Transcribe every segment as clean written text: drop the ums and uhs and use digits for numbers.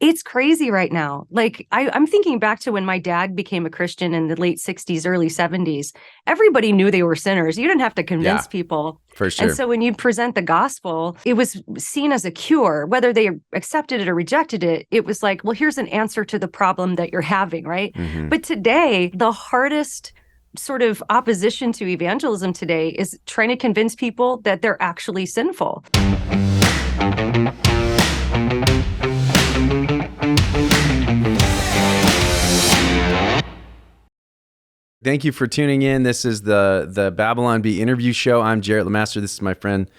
It's crazy right now. Like I'm thinking back to when my dad became a Christian in the late 60s, early 70s. Everybody knew they were sinners. You didn't have to convince people. For sure. And so when you present the gospel, it was seen as a cure. Whether they accepted it or rejected it, it was like, well, here's an answer to the problem that you're having, right? Mm-hmm. But today, the hardest sort of opposition to evangelism today is trying to convince people that they're actually sinful. Thank you for tuning in. This is the Babylon Bee interview show. I'm Jarrett Lemaster. This is my friend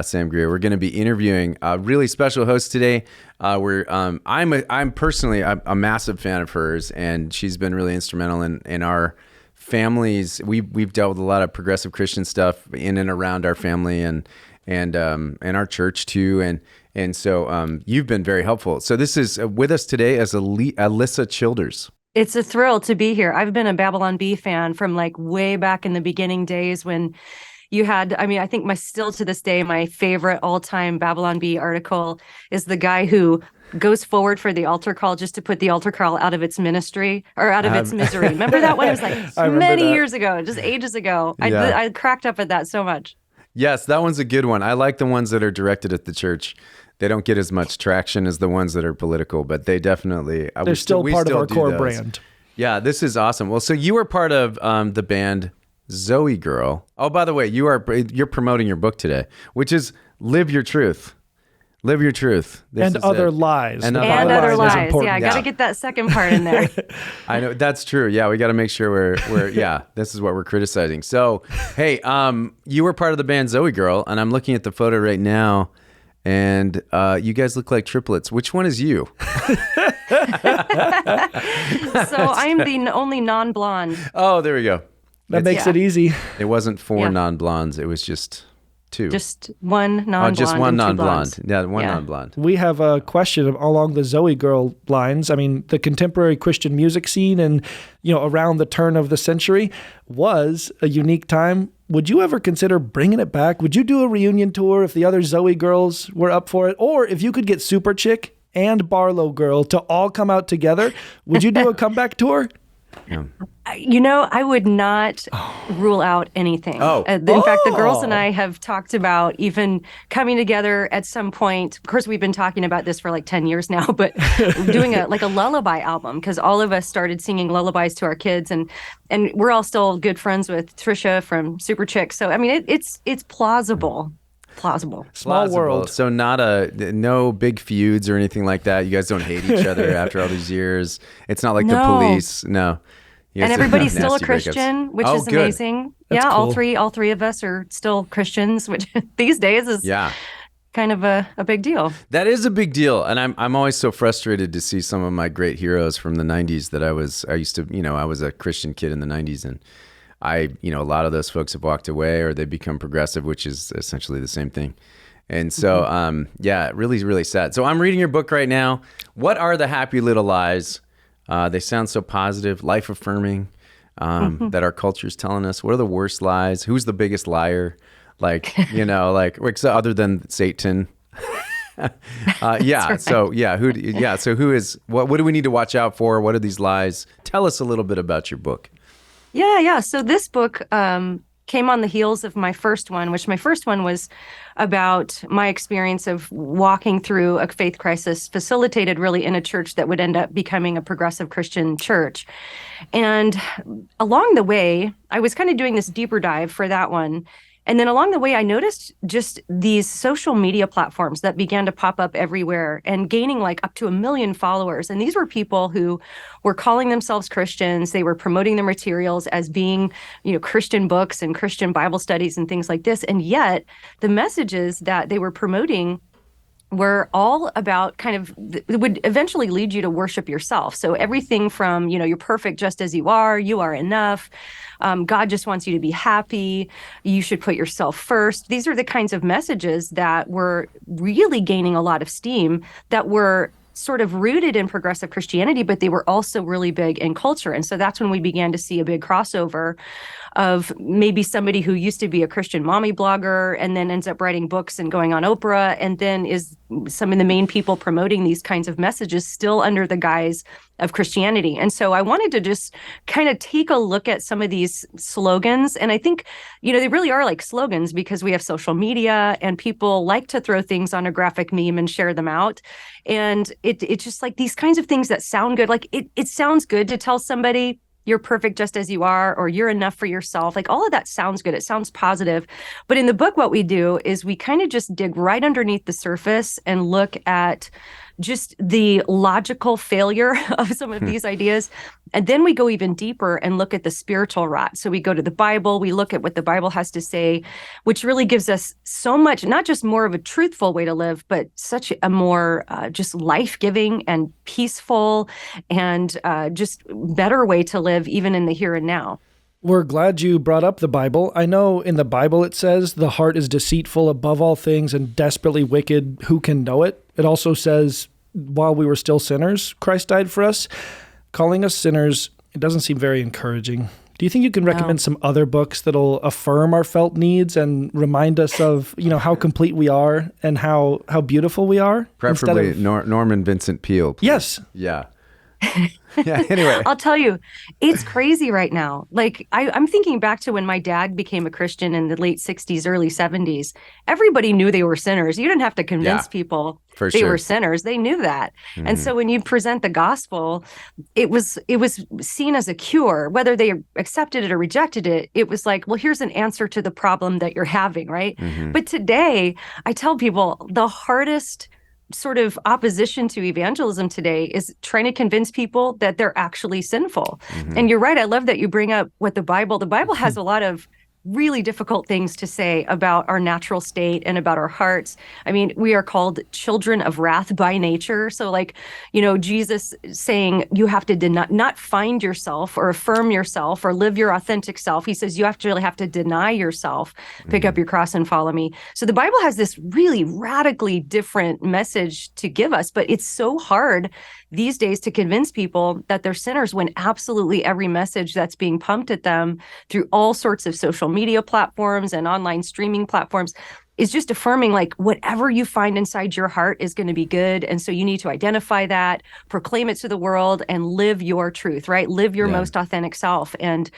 Sam Greer. We're going to be interviewing a really special host today. I'm personally a massive fan of hers, and she's been really instrumental in our families. We've dealt with a lot of progressive Christian stuff in and around our family and our church too. And so you've been very helpful. So this is with us today as Alisa Childers. It's a thrill to be here. I've been a Babylon Bee fan from like way back in the beginning days when you had, I think still to this day, my favorite all-time Babylon Bee article is the guy who goes forward for the altar call just to put the altar call out of its ministry or out of its misery. Remember that one? It was like many years ago, just ages ago. Yeah. I cracked up at that so much. Yes, that one's a good one. I like the ones that are directed at the church. They don't get as much traction as the ones that are political, but they definitely... They're still part of our core brand. Yeah, this is awesome. Well, so you were part of the band ZOEgirl. Oh, by the way, you're promoting your book today, which is Live Your Truth. Live Your Truth. And Other Lies. And Other Lies. Yeah, I got to get that second part in there. I know, that's true. Yeah, we got to make sure we're this is what we're criticizing. So, hey, you were part of the band ZOEgirl, and I'm looking at the photo right now. And you guys look like triplets. Which one is you? So I'm the only non-blonde. Oh, there we go. That makes it easy. It wasn't four non-blondes. It was just two. Just one non-blonde. Oh, just one non-blonde. Yeah, one non-blonde. We have a question along the ZOEgirl lines. I mean, the contemporary Christian music scene and, around the turn of the century was a unique time. Would you ever consider bringing it back? Would you do a reunion tour if the other ZOEgirls were up for it? Or if you could get Super Chick and Barlow Girl to all come out together, would you do a comeback tour? Yeah. I would not rule out anything. In fact, the girls and I have talked about even coming together at some point. Of course, we've been talking about this for like 10 years now, but doing a lullaby album, because all of us started singing lullabies to our kids, and we're all still good friends with Trisha from Super Chick. So, it's plausible. Small world. So no big feuds or anything like that. You guys don't hate each other after all these years. It's not like the police. No. And everybody's still a Christian, which is amazing. That's cool. all three of us are still Christians, which these days is kind of a big deal. That is a big deal. And I'm always so frustrated to see some of my great heroes from the 90s that I was a Christian kid in the 90s, and a lot of those folks have walked away or they become progressive, which is essentially the same thing. And so, really, really sad. So I'm reading your book right now. What are the happy little lies? They sound so positive, life-affirming, that our culture is telling us. What are the worst lies? Who's the biggest liar? Other than Satan. Right. So who is, what do we need to watch out for? What are these lies? Tell us a little bit about your book. Yeah. So this book came on the heels of my first one, which my first one was about my experience of walking through a faith crisis facilitated really in a church that would end up becoming a progressive Christian church. And along the way, I was kind of doing this deeper dive for that one. And then along the way, I noticed just these social media platforms that began to pop up everywhere and gaining like up to 1 million followers. And these were people who were calling themselves Christians. They were promoting their materials as being, Christian books and Christian Bible studies and things like this. And yet the messages that they were promoting were all about it would eventually lead you to worship yourself. So everything from, you're perfect just as you are enough. God just wants you to be happy. You should put yourself first. These are the kinds of messages that were really gaining a lot of steam, that were sort of rooted in progressive Christianity, but they were also really big in culture. And so that's when we began to see a big crossover of maybe somebody who used to be a Christian mommy blogger and then ends up writing books and going on Oprah, and then is some of the main people promoting these kinds of messages still under the guise of Christianity. And so I wanted to just kind of take a look at some of these slogans. And I think, they really are like slogans because we have social media and people like to throw things on a graphic meme and share them out. And it's just like these kinds of things that sound good. Like it sounds good to tell somebody you're perfect just as you are, or you're enough for yourself. Like all of that sounds good. It sounds positive. But in the book, what we do is we kind of just dig right underneath the surface and look at just the logical failure of some of these ideas. And then we go even deeper and look at the spiritual rot. So we go to the Bible, we look at what the Bible has to say, which really gives us so much, not just more of a truthful way to live, but such a more just life-giving and peaceful and just better way to live even in the here and now. We're glad you brought up the Bible. I know in the Bible it says the heart is deceitful above all things and desperately wicked. Who can know it? It also says while we were still sinners, Christ died for us. Calling us sinners, it doesn't seem very encouraging. Do you think you can recommend some other books that'll affirm our felt needs and remind us of, how complete we are and how beautiful we are? Preferably Norman Vincent Peale, please. Yes. Yeah. Yeah, anyway. I'll tell you, it's crazy right now. Like I'm thinking back to when my dad became a Christian in the late 60s, early 70s. Everybody knew they were sinners. You didn't have to convince people they were sinners. They knew that. Mm-hmm. And so when you present the gospel, it was seen as a cure. Whether they accepted it or rejected it, it was like, well, here's an answer to the problem that you're having, right? Mm-hmm. But today, I tell people the hardest sort of opposition to evangelism today is trying to convince people that they're actually sinful. Mm-hmm. And you're right. I love that you bring up what the Bible has a lot of really difficult things to say about our natural state and about our hearts. I mean, we are called children of wrath by nature. So like, Jesus saying you have to not find yourself or affirm yourself or live your authentic self. He says you really have to deny yourself, pick up your cross and follow me. So the Bible has this really radically different message to give us, but it's so hard these days to convince people that they're sinners when absolutely every message that's being pumped at them through all sorts of social media platforms and online streaming platforms is just affirming like whatever you find inside your heart is going to be good. And so you need to identify that, proclaim it to the world, and live your truth, right? Live your most authentic self. And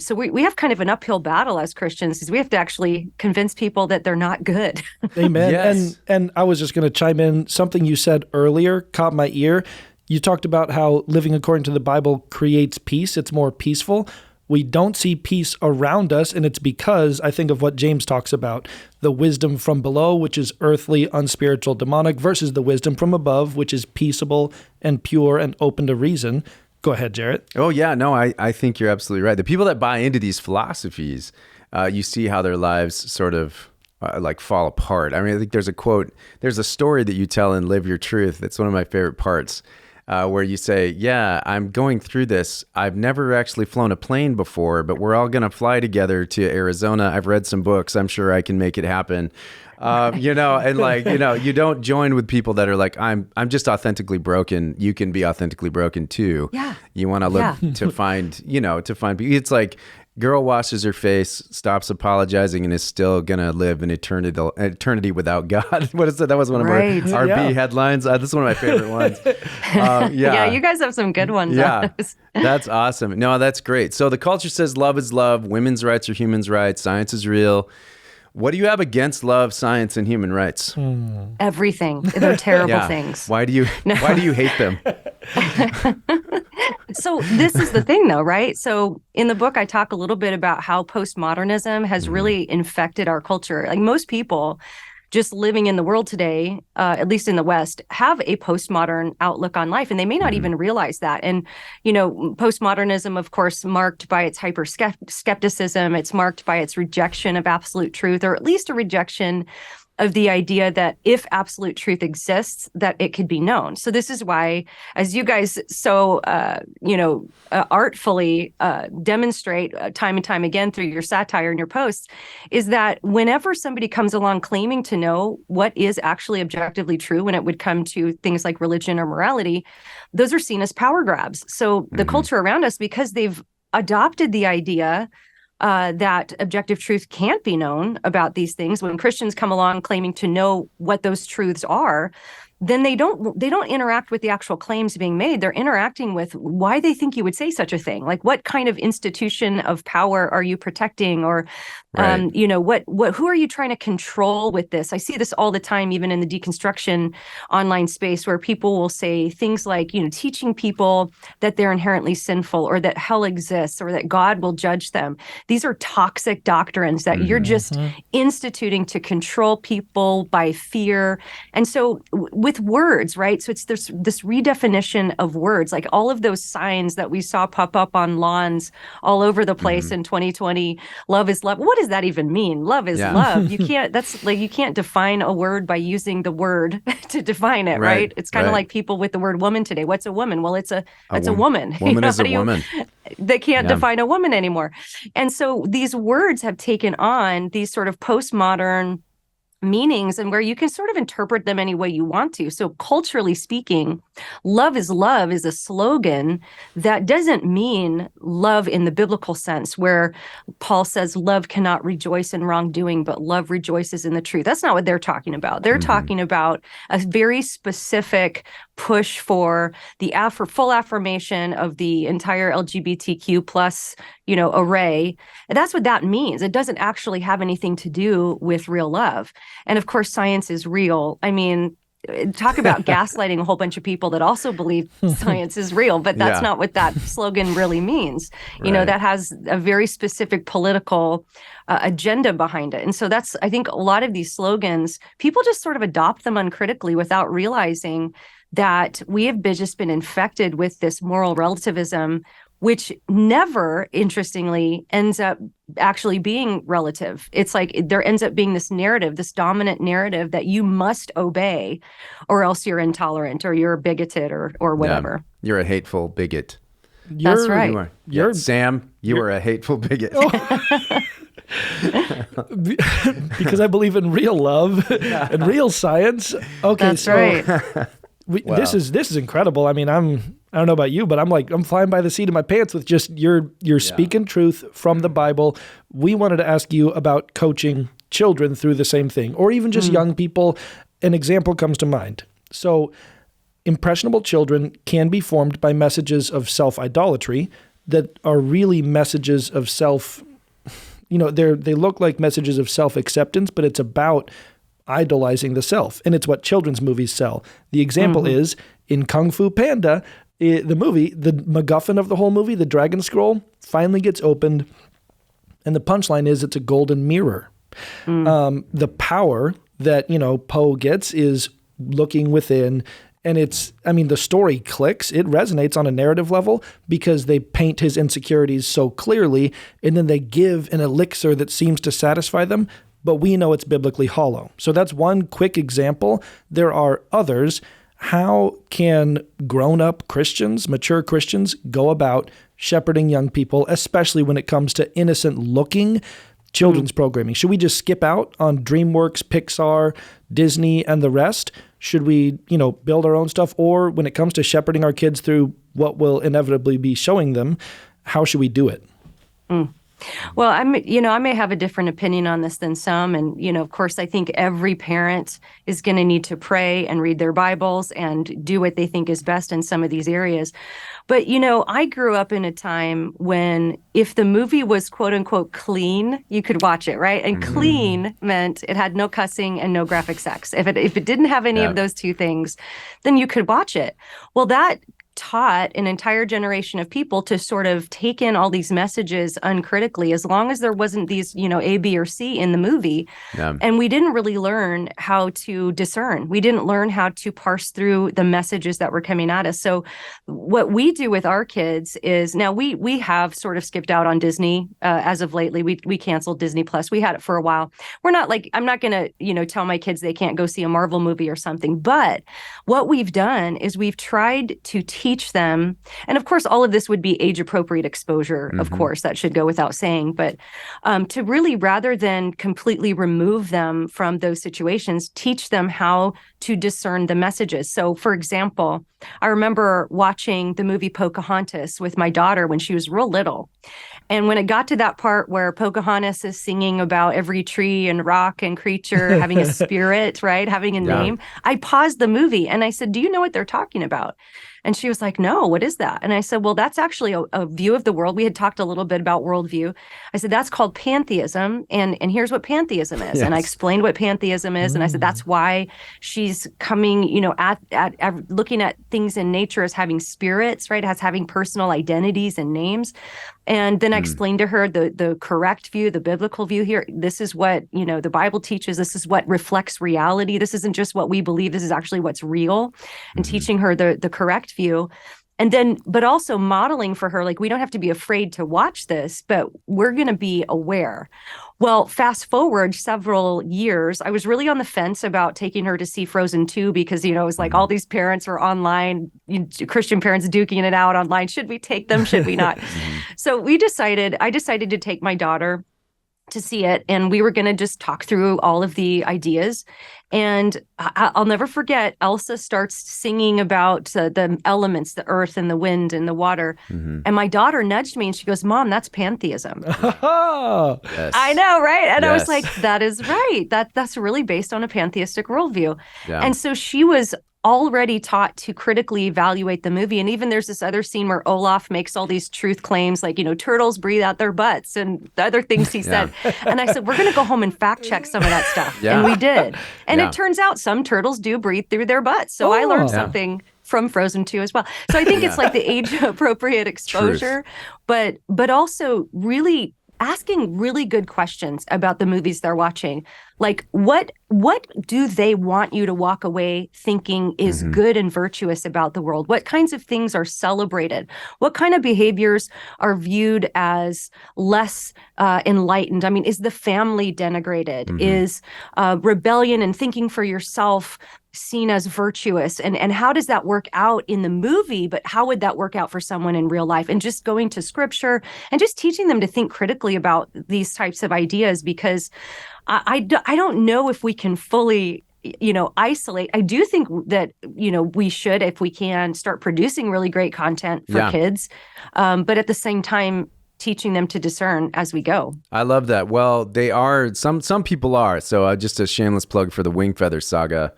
so we have kind of an uphill battle as Christians because we have to actually convince people that they're not good. Amen. Yes. And I was just going to chime in. Something you said earlier caught my ear. You talked about how living according to the Bible creates peace. It's more peaceful. We don't see peace around us, and it's because I think of what James talks about, the wisdom from below, which is earthly, unspiritual, demonic, versus the wisdom from above, which is peaceable and pure and open to reason. Go ahead, Jarrett. Oh, yeah. No, I think you're absolutely right. The people that buy into these philosophies, you see how their lives sort of like fall apart. I mean, I think there's a quote, there's a story that you tell in Live Your Truth. It's one of my favorite parts. Where you say, yeah, I'm going through this. I've never actually flown a plane before, but we're all going to fly together to Arizona. I've read some books. I'm sure I can make it happen. And like, you don't join with people that are like, I'm just authentically broken. You can be authentically broken too. Yeah. You want to look to find, it's like, girl washes her face, stops apologizing, and is still going to live an eternity without God. What is that? That was one of our RB headlines. This is one of my favorite ones. Yeah, you guys have some good ones. Yeah, that's awesome. No, that's great. So the culture says love is love, women's rights are human rights, science is real. What do you have against love, science, and human rights? Everything. They're terrible things. Why do you hate them? So this is the thing, though, right? So in the book, I talk a little bit about how postmodernism has really infected our culture. Like most people just living in the world today, at least in the West, have a postmodern outlook on life, and they may not even realize that. And, postmodernism, of course, marked by its skepticism, it's marked by its rejection of absolute truth, or at least a rejection of the idea that if absolute truth exists, that it could be known. So this is why, as you guys so, artfully demonstrate time and time again through your satire and your posts, is that whenever somebody comes along claiming to know what is actually objectively true when it would come to things like religion or morality, those are seen as power grabs. So the culture around us, because they've adopted the idea that objective truth can't be known about these things. When Christians come along claiming to know what those truths are, then they don't interact with the actual claims being made. They're interacting with why they think you would say such a thing. Like, what kind of institution of power are you protecting? Or, Right. who are you trying to control with this? I see this all the time, even in the deconstruction online space, where people will say things like, teaching people that they're inherently sinful, or that hell exists, or that God will judge them. These are toxic doctrines that you're just instituting to control people by fear. And so with words, right? So it's this redefinition of words, like all of those signs that we saw pop up on lawns all over the place in 2020. Love is love. What does that even mean? Love is love. You can't define a word by using the word to define it, right? It's kind of like people with the word woman today. What's a woman? Well, it's a woman. Woman is a woman. They can't define a woman anymore. And so these words have taken on these sort of postmodern meanings, and where you can sort of interpret them any way you want to. So culturally speaking, love is a slogan that doesn't mean love in the biblical sense, where Paul says love cannot rejoice in wrongdoing, but love rejoices in the truth. That's not what they're talking about. They're talking about a very specific push for the full affirmation of the entire LGBTQ plus, array. And that's what that means. It doesn't actually have anything to do with real love. And of course, science is real. I mean, talk about gaslighting a whole bunch of people that also believe science is real, but that's not what that slogan really means. That has a very specific political agenda behind it. And so I think a lot of these slogans, people just sort of adopt them uncritically without realizing that we have just been infected with this moral relativism, which never, interestingly, ends up actually being relative. It's like there ends up being this narrative, this dominant narrative that you must obey, or else you're intolerant, or you're bigoted, or whatever. Yeah. You're a hateful bigot. That's right. Sam, you are a hateful bigot. Because I believe in real love and real science. Okay, that's right. Wow. This is incredible. I mean, I don't know about you, but I'm flying by the seat of my pants with just you're speaking truth from the Bible. We wanted to ask you about coaching children through the same thing, or even just young people. An example comes to mind. So impressionable children can be formed by messages of self-idolatry that are really messages of self, they look like messages of self-acceptance, but it's about idolizing the self. And it's what children's movies sell. The example is in Kung Fu Panda, the movie, the MacGuffin of the whole movie, the Dragon Scroll, finally gets opened. And the punchline is it's a golden mirror. The power that, Po gets is looking within. And the story clicks. It resonates on a narrative level because they paint his insecurities so clearly. And then they give an elixir that seems to satisfy them, but we know it's biblically hollow. So that's one quick example. There are others. How can grown-up Christians, mature Christians, go about shepherding young people, especially when it comes to innocent-looking children's programming? Should we just skip out on DreamWorks, Pixar, Disney, and the rest? Should we, build our own stuff? Or when it comes to shepherding our kids through what will inevitably be showing them, how should we do it? Well, I may have a different opinion on this than some. And, of course, I think every parent is going to need to pray and read their Bibles and do what they think is best in some of these areas. But, I grew up in a time when if the movie was quote unquote clean, you could watch it, right? And clean meant it had no cussing and no graphic sex. If it didn't have any of those two things, then you could watch it. Well, that taught an entire generation of people to sort of take in all these messages uncritically, as long as there wasn't these, A, B, or C in the movie. And we didn't really learn how to discern. We didn't learn how to parse through the messages that were coming at us. So what we do with our kids is, now we have sort of skipped out on Disney as of lately. We canceled Disney Plus. We had it for a while. We're not like, I'm not going to, tell my kids they can't go see a Marvel movie or something. But what we've done is we've tried to teach teach them, and of course, all of this would be age-appropriate exposure, of course, that should go without saying, but to really, rather than completely remove them from those situations, teach them how to discern the messages. So, for example, I remember watching the movie Pocahontas with my daughter when she was real little. And when it got to that part where Pocahontas is singing about every tree and rock and creature having a spirit, right, having a name, I paused the movie and I said, do you know what they're talking about? And she was like, no, what is that? And I said, well, that's actually a view of the world. We had talked a little bit about worldview. I said, that's called pantheism. And here's what pantheism is. And I explained what pantheism is. And I said, that's why she's coming, at looking at things in nature as having spirits, right, as having personal identities and names. And then I explained to her the correct view, the biblical view here. This is what, the Bible teaches. This is what reflects reality. This isn't just what we believe. This is actually what's real. And teaching her the correct view. And then, but also modeling for her, like, we don't have to be afraid to watch this, but we're going to be aware. Well, fast forward several years, I was really on the fence about taking her to see Frozen 2 because, it was like all these parents were online, Christian parents duking it out online. Should we take them? Should we not? So I decided to take my daughter to see it. And we were going to just talk through all of the ideas. And I'll never forget, Elsa starts singing about the elements, the earth and the wind and the water. And my daughter nudged me and she goes, Mom, that's pantheism. Yes. I know, right? And I was like, that is right. That's really based on a pantheistic worldview. Yeah. And so she was already taught to critically evaluate the movie. And even there's this other scene where Olaf makes all these truth claims like, turtles breathe out their butts and the other things he said. And I said, we're going to go home and fact check some of that stuff. And we did. And it turns out some turtles do breathe through their butts. So I learned something from Frozen 2 as well. So I think it's like the age appropriate exposure, but also really asking really good questions about the movies they're watching. Like, what do they want you to walk away thinking is good and virtuous about the world? What kinds of things are celebrated? What kind of behaviors are viewed as less enlightened? I mean, is the family denigrated? Is rebellion and thinking for yourself seen as virtuous? And how does that work out in the movie, but how would that work out for someone in real life? And just going to scripture and just teaching them to think critically about these types of ideas, because I don't know if we can fully, isolate. I do think that, we should, if we can, start producing really great content for kids. But at the same time, teaching them to discern as we go. I love that. Well, they are, some people are. So just a shameless plug for the Wingfeather Saga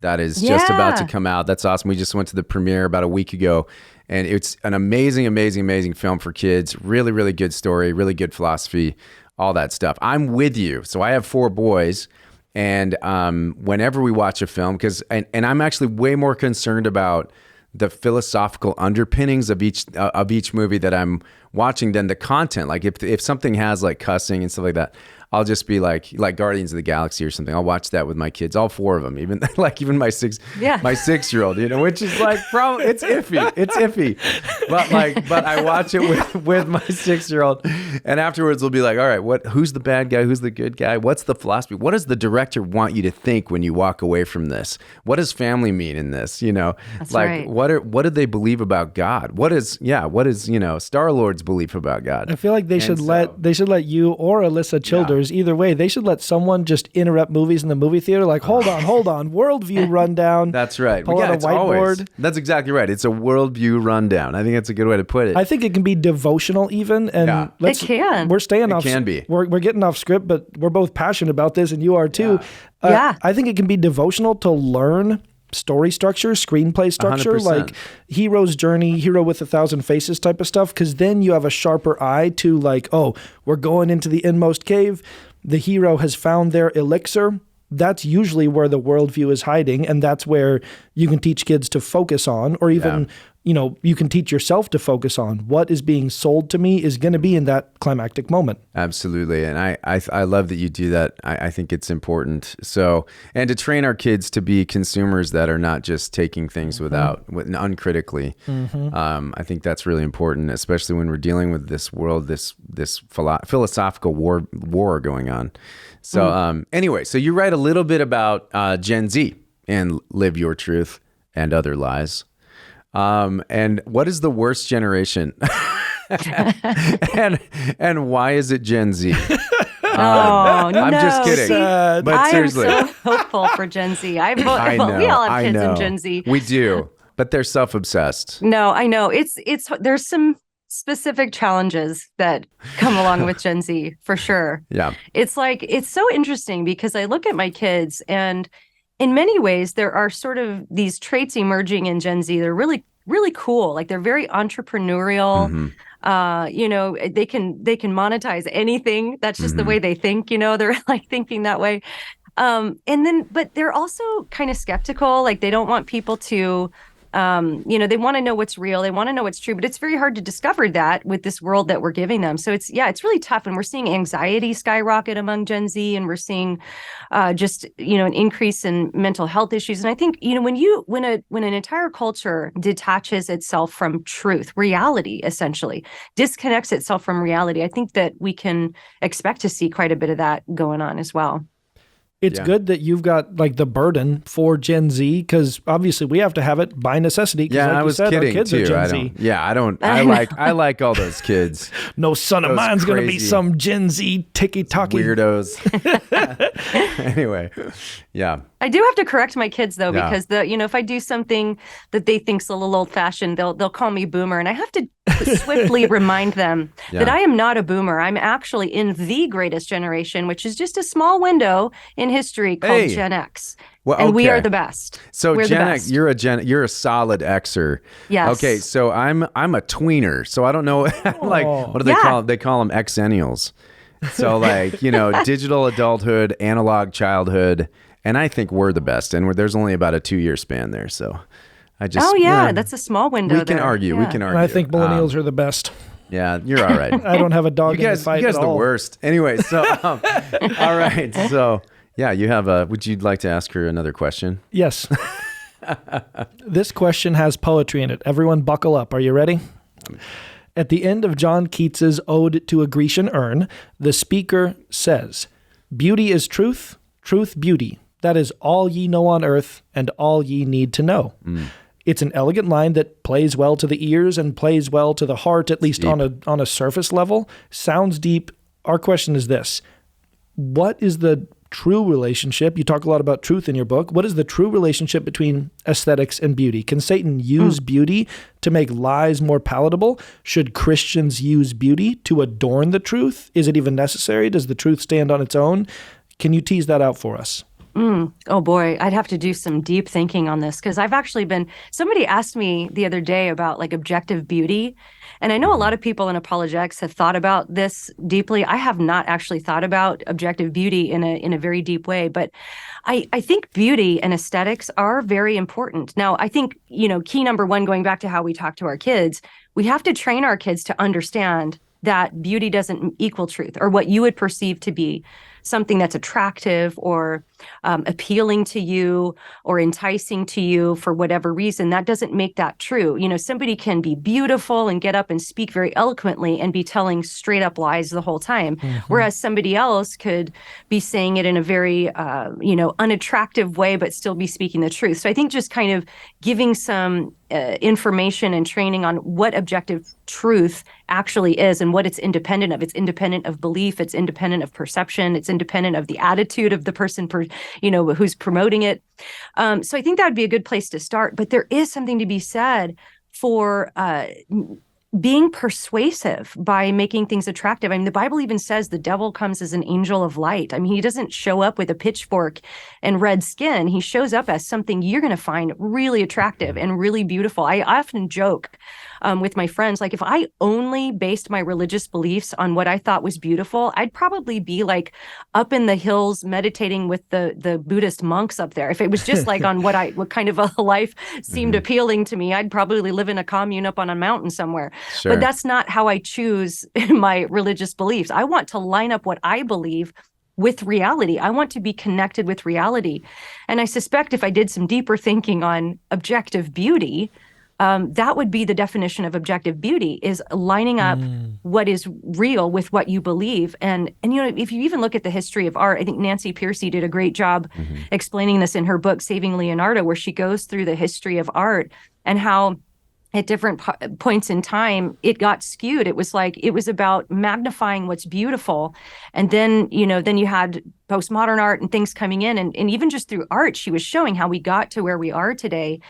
that is just about to come out. That's awesome. We just went to the premiere about a week ago, and it's an amazing, amazing, amazing film for kids. Really, really good story, really good philosophy, all that stuff. I'm with you. So I have 4 boys, and whenever we watch a film, and I'm actually way more concerned about the philosophical underpinnings of each movie that I'm watching than the content. Like if something has like cussing and stuff like that, I'll just be like Guardians of the Galaxy or something. I'll watch that with my kids, all 4 of them, even my 6-year-old, which is like, it's iffy. But I watch it with my 6-year-old, and afterwards we'll be like, all right, who's the bad guy? Who's the good guy? What's the philosophy? What does the director want you to think when you walk away from this? What does family mean in this? That's right. What do they believe about God? What is Star-Lord's belief about God? I feel like they should let you or Alisa Childers, either way, they should let someone just interrupt movies in the movie theater. Like, hold on, worldview rundown. That's right. Pull out a whiteboard. That's exactly right. It's a worldview rundown. I think that's a good way to put it. I think it can be devotional even. And it can. We're staying off. It can be. We're getting off script, but we're both passionate about this, and you are too. I think it can be devotional to learn story structure, screenplay structure, 100%. like hero's journey, hero with 1,000 faces type of stuff. Because then you have a sharper eye to like, oh, we're going into the inmost cave. The hero has found their elixir. That's usually where the worldview is hiding. And that's where you can teach kids to focus on, or even, you can teach yourself to focus on what is being sold to me is going to be in that climactic moment. Absolutely. And I love that you do that. I think it's important. So, and to train our kids to be consumers that are not just taking things uncritically. I think that's really important, especially when we're dealing with this world, this philosophical war going on. So anyway, so you write a little bit about Gen Z and Live Your Truth and Other Lies. And what is the worst generation? and why is it Gen Z? Oh, no. I'm just kidding. Sad. But I seriously, am so hopeful for Gen Z. I know, We all have I kids know. in Gen Z. We do, but they're self-obsessed. No, I know. There's some specific challenges that come along with Gen Z for sure. Yeah. It's so interesting because I look at my kids and in many ways there are sort of these traits emerging in Gen Z. They're really, really cool. Like they're very entrepreneurial. They can monetize anything. That's just the way they think, they're like thinking that way. But they're also kind of skeptical. Like they don't want people to, they want to know what's real. They want to know what's true, but it's very hard to discover that with this world that we're giving them. So it's really tough. And we're seeing anxiety skyrocket among Gen Z, and we're seeing an increase in mental health issues. And I think, when an entire culture detaches itself from truth, reality, essentially disconnects itself from reality, I think that we can expect to see quite a bit of that going on as well. It's good that you've got like the burden for Gen Z, because obviously we have to have it by necessity. Yeah, like I was kidding our kids too. are Gen Z. I like all those kids. No son of Those mine's going to be crazy some Gen Z ticky-tacky weirdos. Anyway, yeah. I do have to correct my kids though, Yeah. because if I do something that they think's a little old-fashioned, they'll call me boomer, and I have to swiftly remind them that I am not a boomer. I'm actually in the greatest generation, which is just a small window in history called Gen X. Well, and we okay. are the best. So We're Gen the X, best. you're a solid Xer. Yes. Okay, so I'm a tweener. So I don't know like what do they call them? They call them Xennials. So like, digital adulthood, analog childhood, and I think we're the best. And there's only about a 2-year span there. So I just that's a small window. We can argue. Yeah. And I think millennials are the best. Yeah, you're all right. I don't have a dog in the fight You guys at are the all. worst. Anyway, so all right. So yeah, you have would you like to ask her another question? Yes. This question has poetry in it. Everyone buckle up. Are you ready? At the end of John Keats's Ode to a Grecian Urn, the speaker says, "Beauty is truth, truth beauty. That is all ye know on earth, and all ye need to know." It's an elegant line that plays well to the ears and plays well to the heart, at least on a surface level. Sounds deep. Our question is this: what is the true relationship? You talk a lot about truth in your book. What is the true relationship between aesthetics and beauty? Can Satan use beauty to make lies more palatable? Should Christians use beauty to adorn the truth? Is it even necessary? Does the truth stand on its own? Can you tease that out for us? Oh boy, I'd have to do some deep thinking on this, because I've actually somebody asked me the other day about like objective beauty. And I know a lot of people in apologetics have thought about this deeply. I have not actually thought about objective beauty in a very deep way, but I think beauty and aesthetics are very important. Now, I think, key number one, going back to how we talk to our kids, we have to train our kids to understand that beauty doesn't equal truth, or what you would perceive to be something that's attractive or appealing to you or enticing to you for whatever reason. That doesn't make that true. Somebody can be beautiful and get up and speak very eloquently and be telling straight up lies the whole time. Whereas somebody else could be saying it in a very, unattractive way, but still be speaking the truth. So I think just kind of giving some information and training on what objective truth actually is and what it's independent of. It's independent of belief. It's independent of perception. It's independent of the attitude of the person, who's promoting it. So I think that would be a good place to start. But there is something to be said for being persuasive by making things attractive. I mean, the Bible even says the devil comes as an angel of light. I mean, he doesn't show up with a pitchfork and red skin. He shows up as something you're going to find really attractive and really beautiful. I often joke with my friends, like if I only based my religious beliefs on what I thought was beautiful, I'd probably be like up in the hills meditating with the Buddhist monks up there. If it was just like on what kind of a life seemed appealing to me, I'd probably live in a commune up on a mountain somewhere. Sure. But that's not how I choose my religious beliefs. I want to line up what I believe with reality. I want to be connected with reality. And I suspect if I did some deeper thinking on objective beauty, that would be the definition of objective beauty, is lining up what is real with what you believe. And if you even look at the history of art, I think Nancy Pearcey did a great job explaining this in her book, Saving Leonardo, where she goes through the history of art and how at different points in time, it got skewed. It was like, it was about magnifying what's beautiful. And then, then you had postmodern art and things coming in. And even just through art, she was showing how we got to where we are today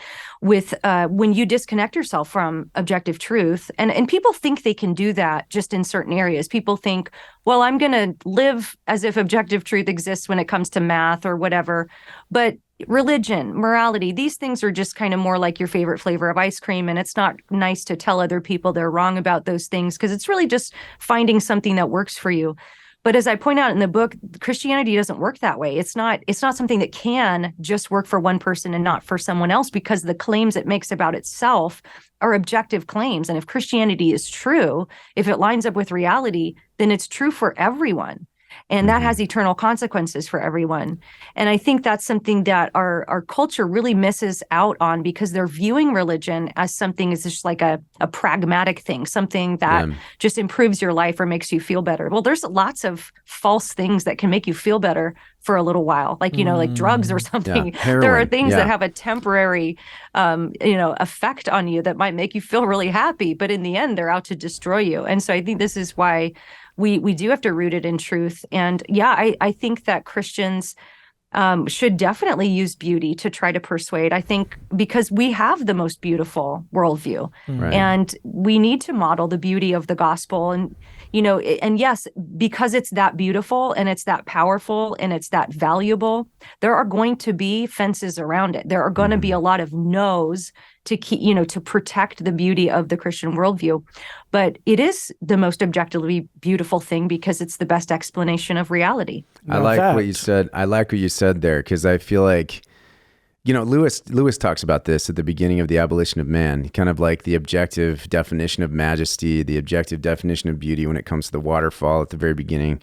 with when you disconnect yourself from objective truth. And people think they can do that just in certain areas. People think, well, I'm going to live as if objective truth exists when it comes to math or whatever. But religion, morality, these things are just kind of more like your favorite flavor of ice cream. And it's not nice to tell other people they're wrong about those things, because it's really just finding something that works for you. But as I point out in the book, Christianity doesn't work that way. It's not something that can just work for one person and not for someone else, because the claims it makes about itself are objective claims. And if Christianity is true, if it lines up with reality, then it's true for everyone. And that has eternal consequences for everyone. And I think that's something that our culture really misses out on, because they're viewing religion as something is just like a pragmatic thing, something that just improves your life or makes you feel better. Well, there's lots of false things that can make you feel better for a little while, like, like drugs or something. Yeah. There are things that have a temporary, effect on you that might make you feel really happy, but in the end, they're out to destroy you. And so I think this is why we do have to root it in truth. And I think that Christians should definitely use beauty to try to persuade. I think because we have the most beautiful worldview, and we need to model the beauty of the gospel. And, and yes, because it's that beautiful and it's that powerful and it's that valuable, there are going to be fences around it. There are going to be a lot of no's to keep, to protect the beauty of the Christian worldview. But it is the most objectively beautiful thing because it's the best explanation of reality. I like what you said. I like what you said there, because I feel like, Lewis talks about this at the beginning of The Abolition of Man, kind of like the objective definition of majesty, the objective definition of beauty when it comes to the waterfall at the very beginning.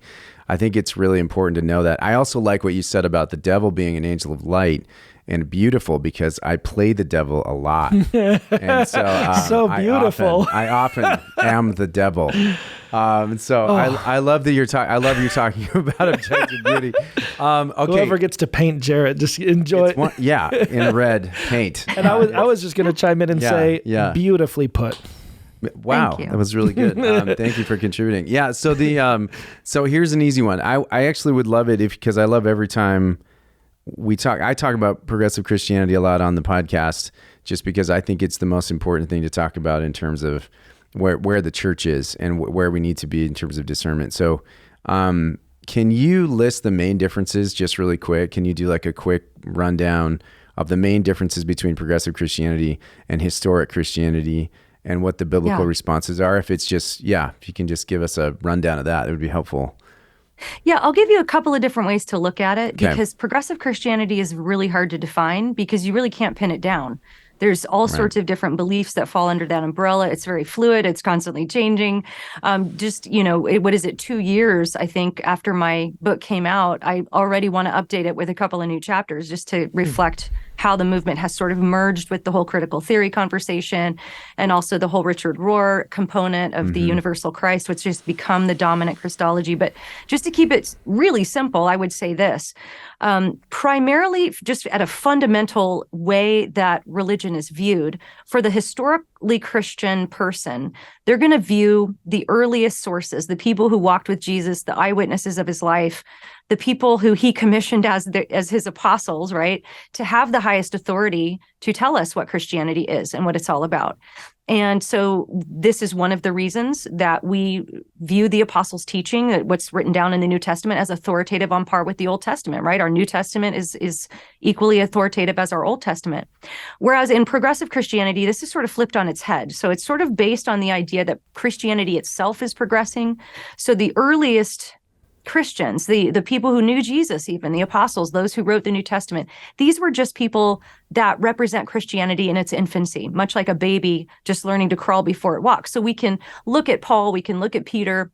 I think it's really important to know that. I also like what you said about the devil being an angel of light and beautiful, because I play the devil a lot. And so, so beautiful. I often am the devil. I love that you're talking. I love you talking about objective beauty. Okay. Whoever gets to paint Jarrett, just enjoy it. In red paint. And I was just going to chime in and say, beautifully put. Wow, that was really good. Thank you for contributing. Yeah. So so here's an easy one. I actually would love it because I love every time I talk about progressive Christianity a lot on the podcast, just because I think it's the most important thing to talk about in terms of where the church is and where we need to be in terms of discernment. So, can you list the main differences just really quick? Can you do like a quick rundown of the main differences between progressive Christianity and historic Christianity, and what the biblical responses are? If it's just, if you can just give us a rundown of that, it would be helpful. Yeah, I'll give you a couple of different ways to look at it, because progressive Christianity is really hard to define because you really can't pin it down. There's all sorts of different beliefs that fall under that umbrella. It's very fluid. It's constantly changing. What is it, 2 years, I think, after my book came out, I already want to update it with a couple of new chapters just to reflect how the movement has sort of merged with the whole critical theory conversation, and also the whole Richard Rohr component of the universal Christ, which has become the dominant Christology. But just to keep it really simple, I would say this. Primarily, just at a fundamental way that religion is viewed, for the historically Christian person, they're going to view the earliest sources, the people who walked with Jesus, the eyewitnesses of his life, the people who he commissioned as his apostles, right, to have the highest authority to tell us what Christianity is and what it's all about. And so this is one of the reasons that we view the apostles' teaching, what's written down in the New Testament, as authoritative on par with the Old Testament, right? Our New Testament is equally authoritative as our Old Testament. Whereas in progressive Christianity, this is sort of flipped on its head. So it's sort of based on the idea that Christianity itself is progressing. So the earliest Christians, the people who knew Jesus, even the apostles, those who wrote the New Testament, these were just people that represent Christianity in its infancy, much like a baby just learning to crawl before it walks. So we can look at Paul, we can look at Peter,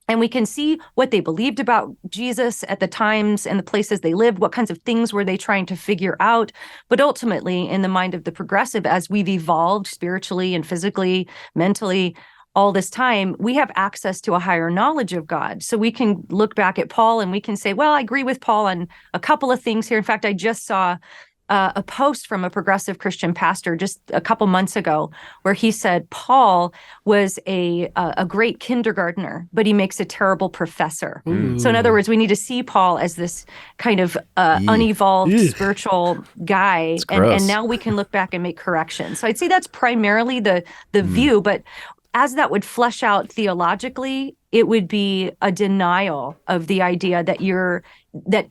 and we can see what they believed about Jesus at the times and the places they lived, what kinds of things were they trying to figure out. But ultimately, in the mind of the progressive, as we've evolved spiritually and physically, mentally, all this time, we have access to a higher knowledge of God. So we can look back at Paul and we can say, well, I agree with Paul on a couple of things here. In fact, I just saw a post from a progressive Christian pastor just a couple months ago where he said Paul was a great kindergartner, but he makes a terrible professor. So in other words, we need to see Paul as this kind of unevolved spiritual guy, and now we can look back and make corrections. So I'd say that's primarily the view, but as that would flesh out theologically, it would be a denial of the idea that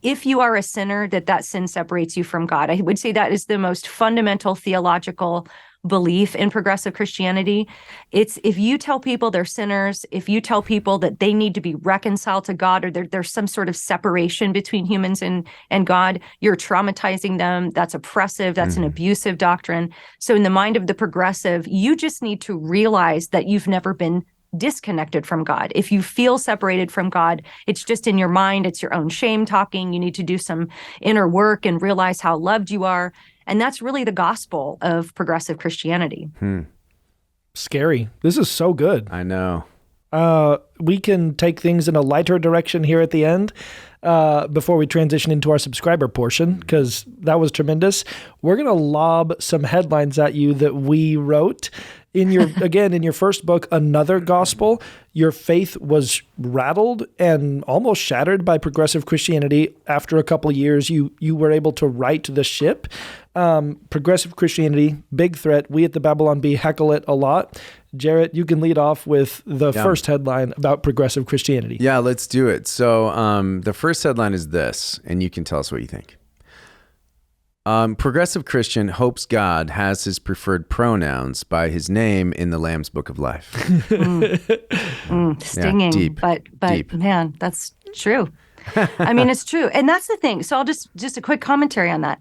if you are a sinner, that sin separates you from God. I would say that is the most fundamental theological belief in progressive Christianity. It's if you tell people they're sinners, if you tell people that they need to be reconciled to God, or there's some sort of separation between humans and God, you're traumatizing them. That's oppressive. That's an abusive doctrine. So in the mind of the progressive, you just need to realize that you've never been disconnected from God. If you feel separated from God, it's just in your mind. It's your own shame talking. You need to do some inner work and realize how loved you are. And that's really the gospel of progressive Christianity. Scary. This is so good. I know. We can take things in a lighter direction here at the end before we transition into our subscriber portion, because that was tremendous. We're going to lob some headlines at you that we wrote. In your first book, Another Gospel, your faith was rattled and almost shattered by progressive Christianity. After a couple of years, you were able to right the ship. Progressive Christianity, big threat. We at the Babylon Bee heckle it a lot. Jarrett, you can lead off with the first headline about progressive Christianity. Yeah, let's do it. So the first headline is this, and you can tell us what you think. Progressive Christian hopes God has his preferred pronouns by his name in the Lamb's Book of Life. Stinging, deep, but deep. Man, that's true. I mean, it's true. And that's the thing. So I'll just a quick commentary on that.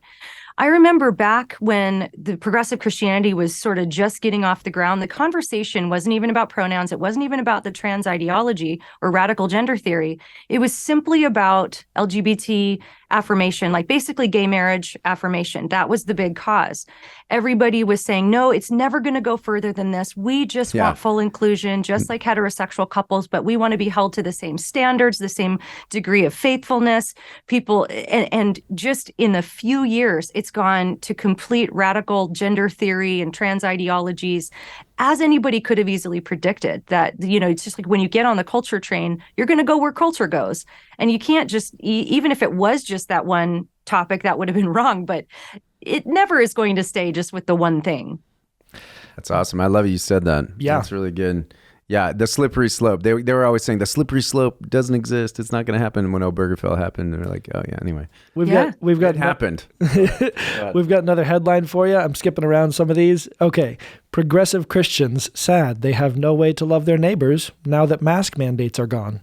I remember back when the progressive Christianity was sort of just getting off the ground, the conversation wasn't even about pronouns. It wasn't even about the trans ideology or radical gender theory. It was simply about LGBT affirmation, like basically gay marriage affirmation. That was the big cause. Everybody was saying, no, it's never going to go further than this. We just want full inclusion, just like heterosexual couples, but we want to be held to the same standards, the same degree of faithfulness. People, and just in the few years, it's gone to complete radical gender theory and trans ideologies, as anybody could have easily predicted. That, it's just like when you get on the culture train, you're going to go where culture goes. And you can't just, even if it was just that one topic, that would have been wrong, but it never is going to stay just with the one thing. That's awesome. I love you said that. Yeah. That's really good. Yeah, the slippery slope. They were always saying the slippery slope doesn't exist. It's not going to happen. When Obergefell happened, they're like, oh yeah. Anyway, we've got it happened. We've got another headline for you. I'm skipping around some of these. Okay, progressive Christians sad they have no way to love their neighbors now that mask mandates are gone.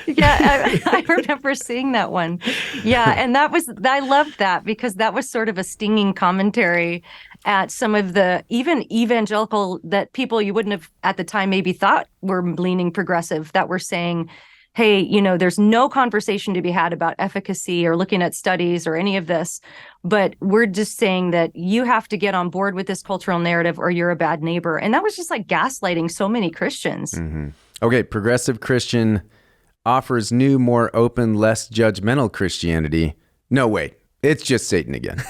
Yeah, I remember seeing that one. Yeah, and I loved that because that was sort of a stinging commentary at some of the even evangelical that people you wouldn't have at the time maybe thought were leaning progressive, that were saying, hey, there's no conversation to be had about efficacy or looking at studies or any of this, but we're just saying that you have to get on board with this cultural narrative or you're a bad neighbor. And that was just like gaslighting so many Christians. Mm-hmm. Okay, progressive Christian offers new, more open, less judgmental Christianity. No, wait, it's just Satan again.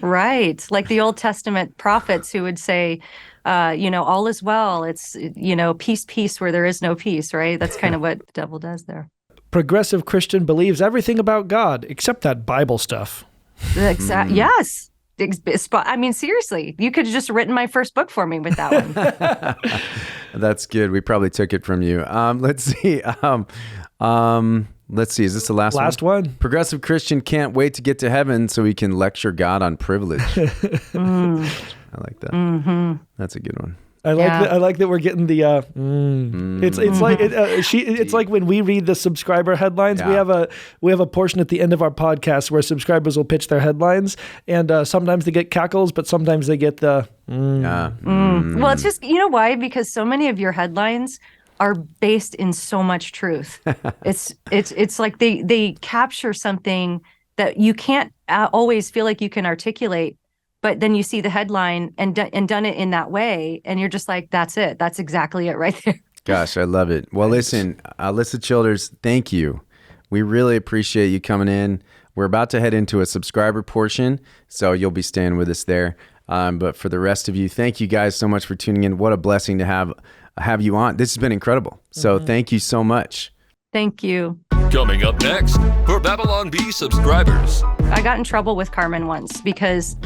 Right. Like the Old Testament prophets who would say, all is well. It's, peace, peace where there is no peace, right? That's kind of what the devil does there. Progressive Christian believes everything about God except that Bible stuff. Yes. I mean, seriously, you could have just written my first book for me with that one. That's good. We probably took it from you. Let's see. Let's see. Is this the last one? Progressive Christian can't wait to get to heaven so he can lecture God on privilege. I like that. Mm-hmm. That's a good one. I like that we're getting the It's like when we read the subscriber headlines, we have a portion at the end of our podcast where subscribers will pitch their headlines, and sometimes they get cackles, but sometimes they get the Well, it's just, why? Because so many of your headlines are based in so much truth. It's like they capture something that you can't always feel like you can articulate. But then you see the headline and done it in that way, and you're just like, that's it. That's exactly it right there. Gosh, I love it. Well, listen, Alisa Childers, thank you We really appreciate you coming in. We're about to head into a subscriber portion, so you'll be staying with us there. But for the rest of you, thank you guys so much for tuning in. What a blessing to have you on. This has been incredible. So thank you so much. Thank you. Coming up next, for Babylon Bee subscribers. I got in trouble with Carmen once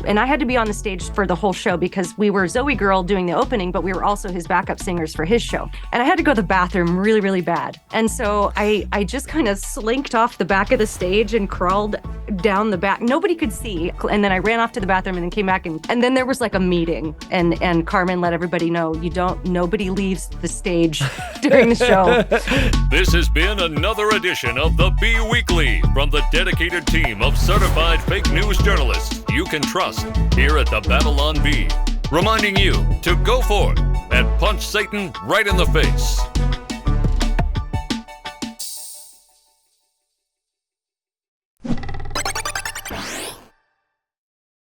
and I had to be on the stage for the whole show because we were ZOEgirl doing the opening, but we were also his backup singers for his show. And I had to go to the bathroom really, really bad. And so I just kind of slinked off the back of the stage and crawled down the back. Nobody could see. And then I ran off to the bathroom and then came back and then there was like a meeting and Carmen let everybody know nobody leaves the stage during the show. This has been another edition of the Bee Weekly from the dedicated team of certified fake news journalists you can trust here at the Babylon Bee, reminding you to go forth and punch Satan right in the face.